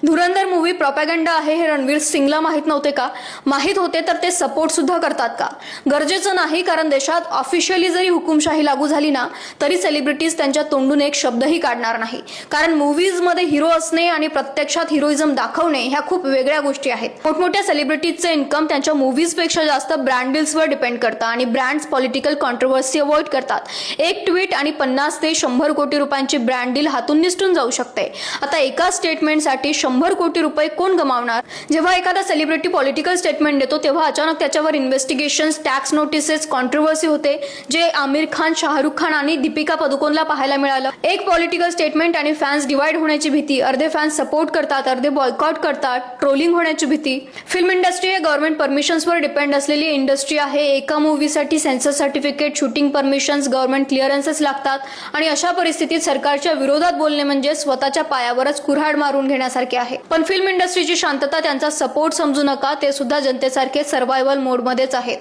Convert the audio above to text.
धुरंधर movie प्रोपॅगंडा आहे हे रणवीर सिंगला माहित नव्हते का? माहित होते तर ते सपोर्ट सुद्धा करतात का? गरजेचं नाही, कारण देशात ऑफिशियली जरी हुकुमशाही लागू झाली ना तरी सेलिब्रिटीज त्यांच्या तोंडून एक शब्दही काढणार नाही, कारण मूवीज मध्ये हिरो असणे आणि प्रत्यक्षात हिरोइझम दाखवणे ह्या खूप वेगळ्या गोष्टी आहेत. मोठमोठ्या सेलिब्रिटीजचे इन्कम त्यांच्या मूवीज पेक्षा जास्त ब्रँड डील्सवर डिपेंड करतं आणि ब्रँड्स पॉलिटिकल कॉन्ट्रोवर्सी अवॉइड करतात. एक ट्विट आणि 50 ते 100 कोटी रुपयांची ब्रँड डील हातून निसटून जाऊ शकते. आता एका स्टेटमेंटसाठी 100 कोटी रुपये कोण गमावणार? जेव्हा एखादा सेलिब्रिटी पॉलिटिकल स्टेटमेंट देतो तेव्हा अचानक त्याच्यावर इन्व्हेस्टिगेशन्स, टॅक्स नोटिसेस, कॉन्ट्रोवर्सी होते, जे आमिर खान, शाहरुख खान आणि दीपिका पदुकोणला पाहायला मिळालं. एक पॉलिटिकल स्टेटमेंट आणि फॅन्स डिवाइड होण्याची भीती, अर्धे फॅन्स सपोर्ट करतात, अर्धे बॉयकॉट करतात, ट्रोलिंग होण्याची भीती. फिल्म इंडस्ट्री हे गव्हर्नमेंट परमिशन्सवर डिपेंड असलेली इंडस्ट्री आहे. एका मूवीसाठी censor certificate, shooting permissions, government clearances लागतात आणि अशा परिस्थितीत सरकारच्या विरोधात बोलणे म्हणजे स्वतःच्या पायावरच कुऱ्हाड मारून घेण्यासारखे आहे. पण फिल्म इंडस्ट्रीची शांतता, त्यांचा सपोर्ट समजू नका, ते सुद्धा जनतेसारखे सर्व्हायव्हल मोडमध्येच आहेत.